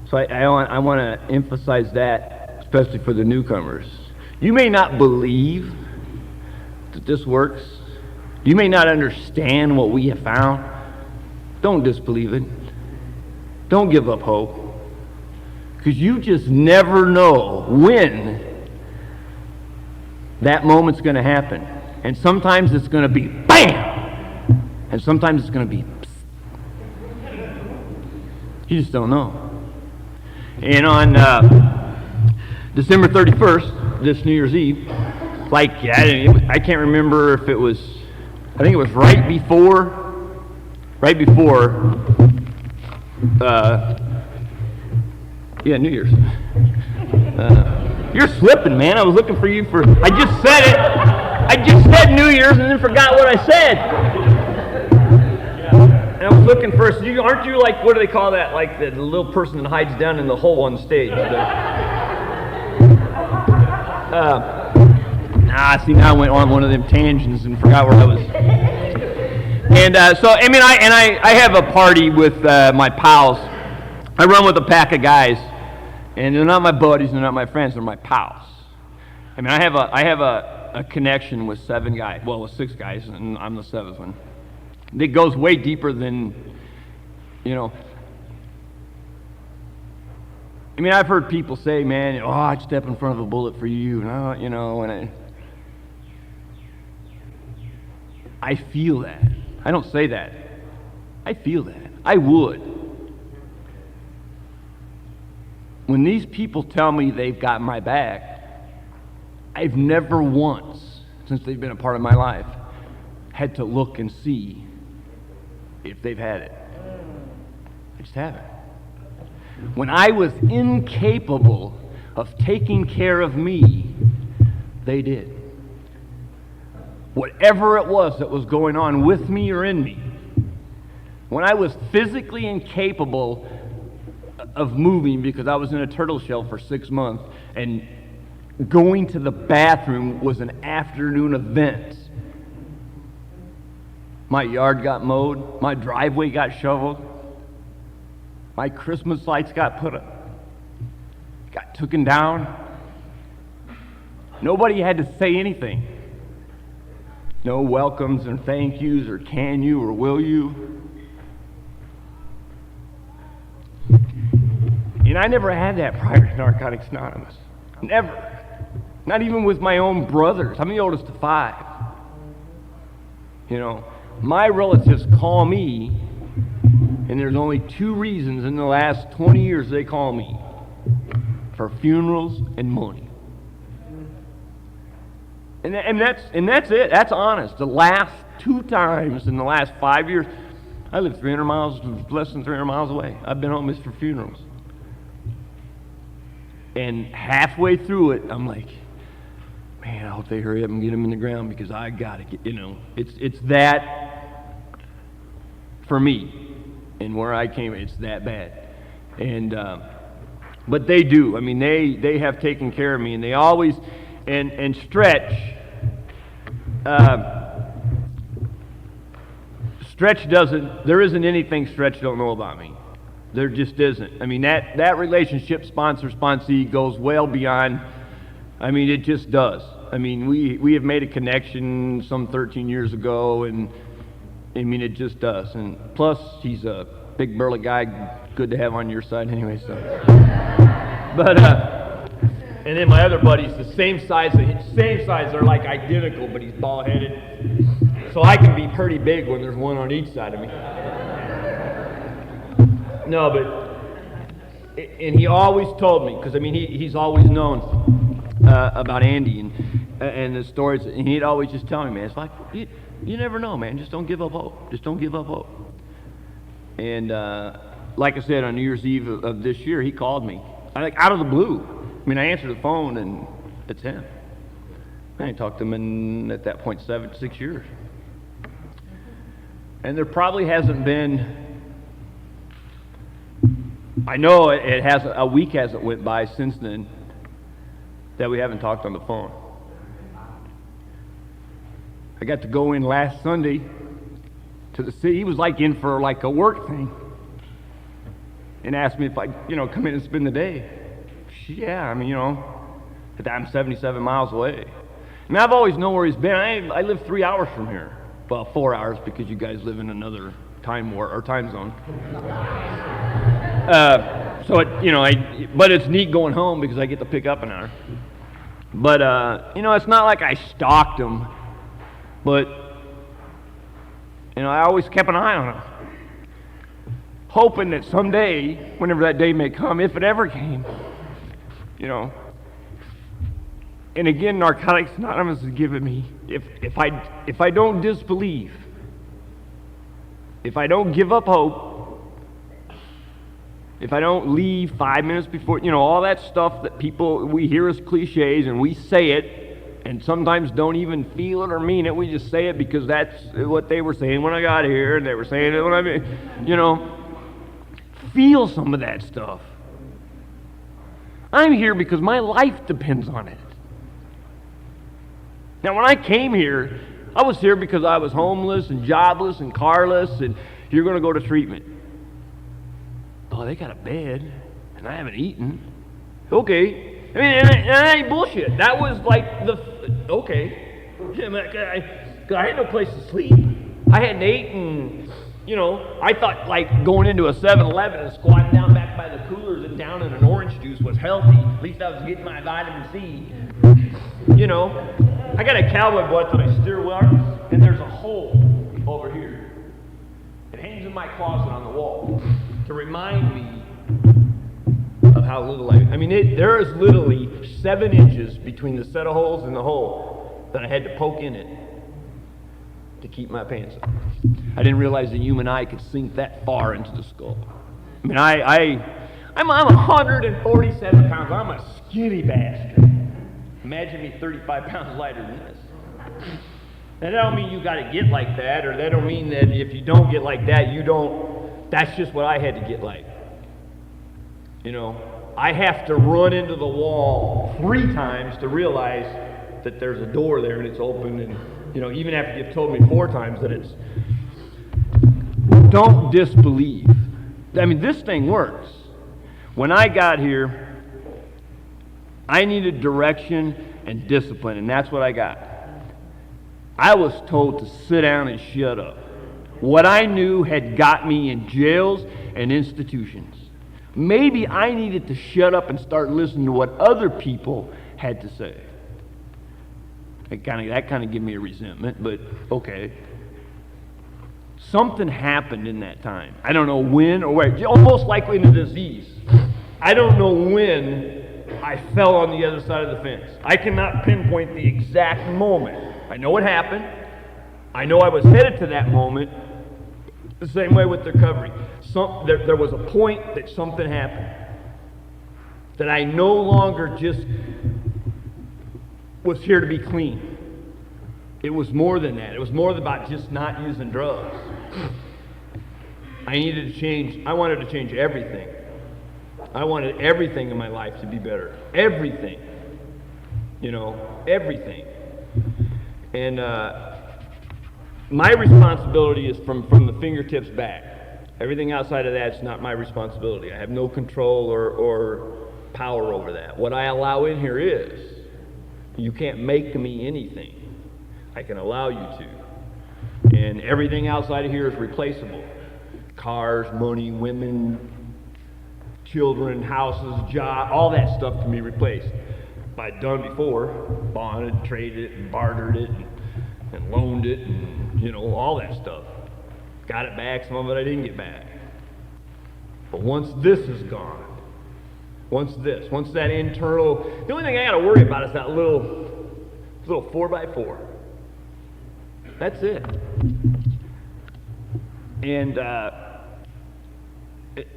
So I want to emphasize that, especially for the newcomers. You may not believe that this works. You may not understand what we have found. Don't disbelieve it. Don't give up hope, because you just never know when that moment's going to happen. And sometimes it's going to be BAM! And sometimes it's going to be psst. You just don't know. And on December 31st, this New Year's Eve, I can't remember if it was, I think it was right before New Year's. You're slipping, man. I was looking for you I just said it. I just said New Year's and then forgot what I said. And I was looking for aren't you like, what do they call that? Like the little person that hides down in the hole on stage. See, now I went on one of them tangents and forgot where I was. And I have a party with my pals. I run with a pack of guys, and they're not my buddies, they're not my friends, they're my pals. I mean, I have a connection with 6 guys, and I'm the 7th one. It goes way deeper than, I've heard people say, man, I'd step in front of a bullet for you, and I feel that. I don't say that. I feel that. I would. When these people tell me they've got my back, I've never once, since they've been a part of my life, had to look and see if they've had it. I just haven't. When I was incapable of taking care of me, they did. Whatever it was that was going on with me or in me, when I was physically incapable of moving because I was in a turtle shell for 6 months, and going to the bathroom was an afternoon event. My yard got mowed, my driveway got shoveled. My Christmas lights got put up, got taken down. Nobody had to say anything. No welcomes and thank yous or can you or will you. And I never had that prior to Narcotics Anonymous. Never. Not even with my own brothers. I'm the oldest of 5. You know, my relatives call me, and there's only 2 reasons in the last 20 years they call me: for funerals and money. And that's it. That's honest. The last 2 times in the last 5 years, I live 300 miles, less than 300 miles away. I've been home for funerals. And halfway through it, I'm like, man, I hope they hurry up and get him in the ground because I gotta get, it's that for me and where I came, it's that bad. And but they do. I mean, they have taken care of me, and they always and Stretch. Stretch doesn't. There isn't anything Stretch don't know about me. There just isn't. I mean, that relationship, sponsor-sponsee, goes well beyond. I mean, it just does. I mean, we have made a connection some 13 years ago, and I mean, it just does. And plus, he's a big burly guy, good to have on your side anyway. So, but and then my other buddy's the same size. They're like identical, but he's bald-headed, so I can be pretty big when there's one on each side of me. No, but and he always told me, because I mean he's always known about Andy and the stories, and he'd always just tell me, man, it's like you never know, man. Just don't give up hope. Just don't give up hope. And like I said, on New Year's Eve of this year, he called me, like out of the blue. I mean, I answered the phone, and it's him. I ain't talked to him in, at that point, 6 years. And there probably hasn't been. I know it has a week hasn't went by since then that we haven't talked on the phone. I got to go in last Sunday to the city. He was like in for like a work thing, and asked me if I, come in and spend the day. Yeah, I mean, I'm 77 miles away. I mean, I've always known where he's been. I live 3 hours from here. Well, 4 hours because you guys live in another time zone. So but it's neat going home because I get to pick up an hour. But it's not like I stalked him, but I always kept an eye on him, hoping that someday, whenever that day may come, if it ever came, And again, Narcotics Anonymous has given me, if I don't disbelieve, if I don't give up hope, if I don't leave 5 minutes before, all that stuff that we hear as cliches, and we say it, and sometimes don't even feel it or mean it. We just say it because that's what they were saying when I got here, and they were saying it when feel some of that stuff. I'm here because my life depends on it. Now, when I came here, I was here because I was homeless and jobless and carless, and you're going to go to treatment. Oh, they got a bed, and I haven't eaten. Okay. I mean, and that ain't bullshit. That was like okay. Because I had no place to sleep. I hadn't eaten, I thought like going into a 7-Eleven and squatting down back by the coolers and down in an orange juice was healthy. At least I was getting my vitamin C. I got a cowboy button that I steer well, and there's a hole over here. It hangs in my closet on the wall to remind me of how little I mean, there is literally 7 inches between the set of holes and the hole that I had to poke in it to keep my pants up. I didn't realize the human eye could sink that far into the skull. I mean, I'm 147 pounds. I'm a skinny bastard. Imagine me 35 pounds lighter than this. That don't mean you got to get like that, or that don't mean that if you don't get like that, that's just what I had to get like. I have to run into the wall 3 times to realize that there's a door there and it's open, and even after you've told me 4 times that it's. Don't disbelieve. I mean, this thing works. When I got here, I needed direction and discipline, and that's what I got. I was told to sit down and shut up. What I knew had got me in jails and institutions. Maybe I needed to shut up and start listening to what other people had to say. That kind of gave me a resentment, but okay. Something happened in that time. I don't know when or where. Almost likely in a disease. I don't know when I fell on the other side of the fence. I cannot pinpoint the exact moment. I know it happened. I know I was headed to that moment. The same way with the recovery. There was a point that something happened. That I no longer just was here to be clean. It was more than that. It was more about just not using drugs. I needed to change. I wanted to change everything. I wanted everything in my life to be better. Everything. Everything. And my responsibility is from the fingertips back. Everything outside of that is not my responsibility. I have no control or power over that. What I allow in here is, you can't make me anything. I can allow you to. And everything outside of here is replaceable. Cars, money, women, children, houses, job, all that stuff can be replaced. But I'd done before, bonded, traded it, and bartered it, and loaned it, and all that stuff. Got it back, some of it I didn't get back. But once this is gone, once that internal, the only thing I got to worry about is that little 4x4. That's it. And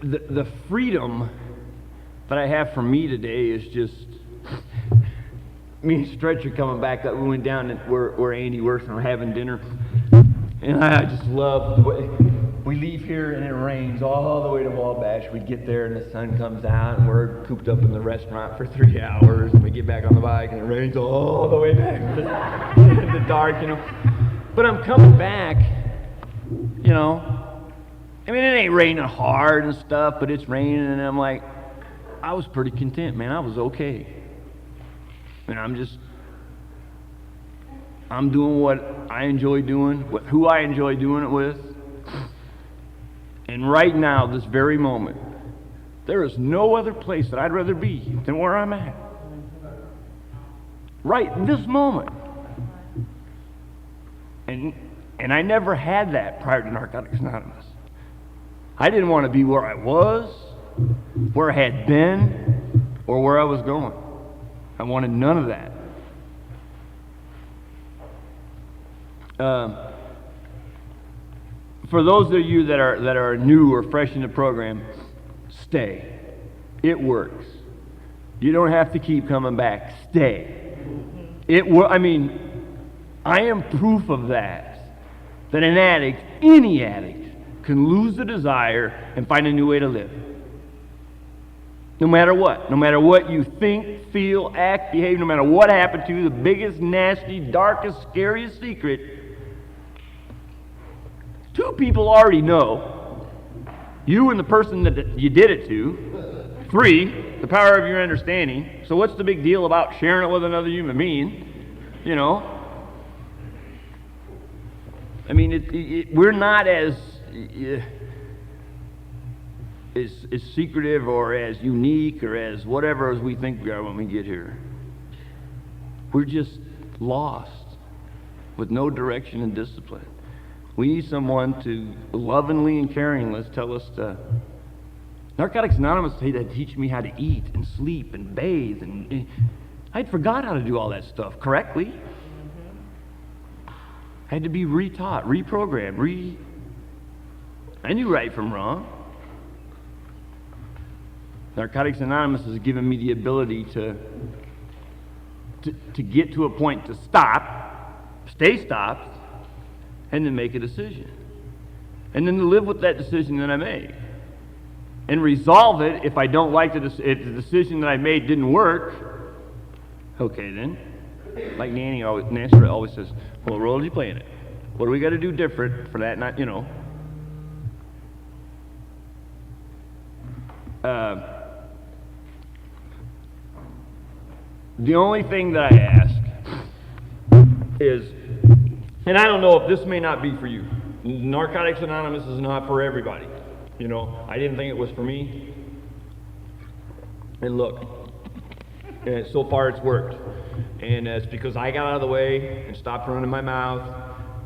the freedom that I have for me today is just me and Stretcher coming back. That we went down where Andy works and we're having dinner. And I just love the way we leave here and it rains all the way to Wabash. We get there and the sun comes out and we're cooped up in the restaurant for 3 hours. And we get back on the bike and it rains all the way back in the dark, But I'm coming back, I mean, it ain't raining hard and stuff, but it's raining, and I'm like, I was pretty content, man. I was okay. And I'm doing what I enjoy doing, who I enjoy doing it with. And right now, this very moment, there is no other place that I'd rather be than where I'm at. Right this moment. And I never had that prior to Narcotics Anonymous. I didn't want to be where I was, where I had been, or where I was going. I wanted none of that. For those of you that are new or fresh in the program, stay. It works. You don't have to keep coming back. Stay. I am proof of that an addict, any addict, can lose the desire and find a new way to live. No matter what you think, feel, act, behave, no matter what happened to you, the biggest, nasty, darkest, scariest secret, 2 people already know, you and the person that you did it to. 3, the power of your understanding. So what's the big deal about sharing it with another human being? I mean, we're not as secretive or as unique or as whatever as we think we are when we get here. We're just lost with no direction and discipline. We need someone to lovingly and caringly tell us to. Narcotics Anonymous had to teach me how to eat and sleep and bathe, and I'd forgot how to do all that stuff correctly. I had to be retaught, reprogrammed, I knew right from wrong. Narcotics Anonymous has given me the ability to get to a point to stay stopped, and then make a decision. And then to live with that decision that I made. And resolve it if I don't like if the decision that I made didn't work. Okay then. Like Nancy always says, what role are you playing it? What do we got to do different for that? The only thing that I ask is, and I don't know if this may not be for you. Narcotics Anonymous is not for everybody. You know, I didn't think it was for me. And look, and so far it's worked. And it's because I got out of the way and stopped running my mouth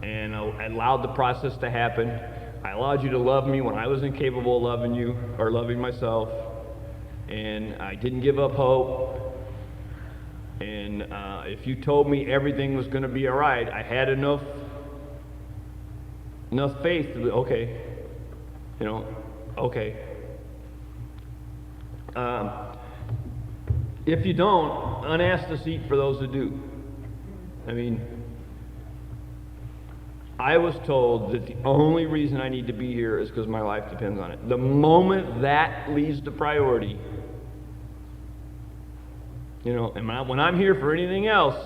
and I allowed the process to happen. I allowed you to love me when I was incapable of loving you or loving myself. And I didn't give up hope. And if you told me everything was going to be all right, I had enough faith to be, okay, you know, okay. If you don't, unasked a seat for those who do. I mean, I was told that the only reason I need to be here is because my life depends on it. The moment that leads to priority, you know, and when I'm here for anything else,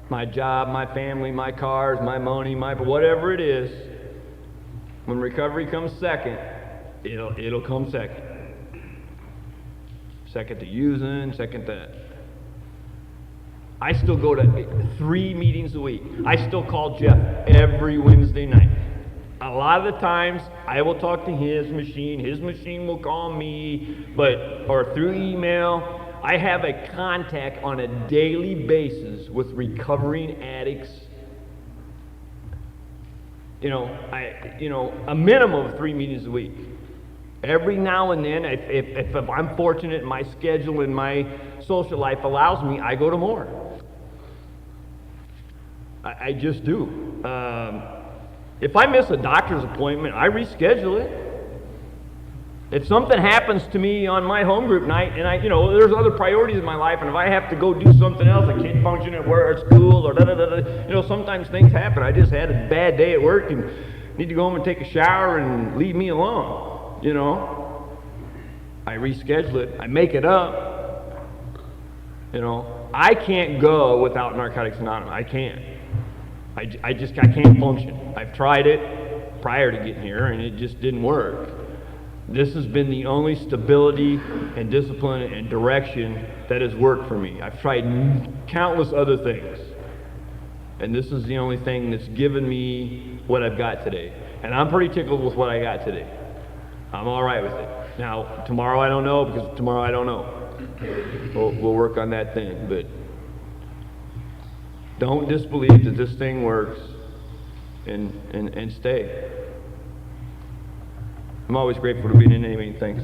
my job, my family, my cars, my money, my whatever it is, when recovery comes second, it'll come second. Second to using, second to... I still go to 3 meetings a week. I still call Jeff every Wednesday night. A lot of the times, I will talk to his machine will call me, or through email. I have a contact on a daily basis with recovering addicts. You know, a minimum of 3 meetings a week. Every now and then, if I'm fortunate, my schedule and my social life allows me, I go to more. I just do. If I miss a doctor's appointment, I reschedule it. If something happens to me on my home group night, and there's other priorities in my life, and if I have to go do something else, a kid function at work or at school, or sometimes things happen. I just had a bad day at work and need to go home and take a shower and leave me alone. I reschedule it. I make it up. I can't go without Narcotics Anonymous. I can't. I can't function. I've tried it prior to getting here, and it just didn't work. This has been the only stability and discipline and direction that has worked for me. I've tried countless other things, and this is the only thing that's given me what I've got today. And I'm pretty tickled with what I got today. I'm all right with it. Now, tomorrow I don't know, because tomorrow I don't know. We'll work on that thing, but don't disbelieve that this thing works, and stay. I'm always grateful to be in any meeting. Thanks.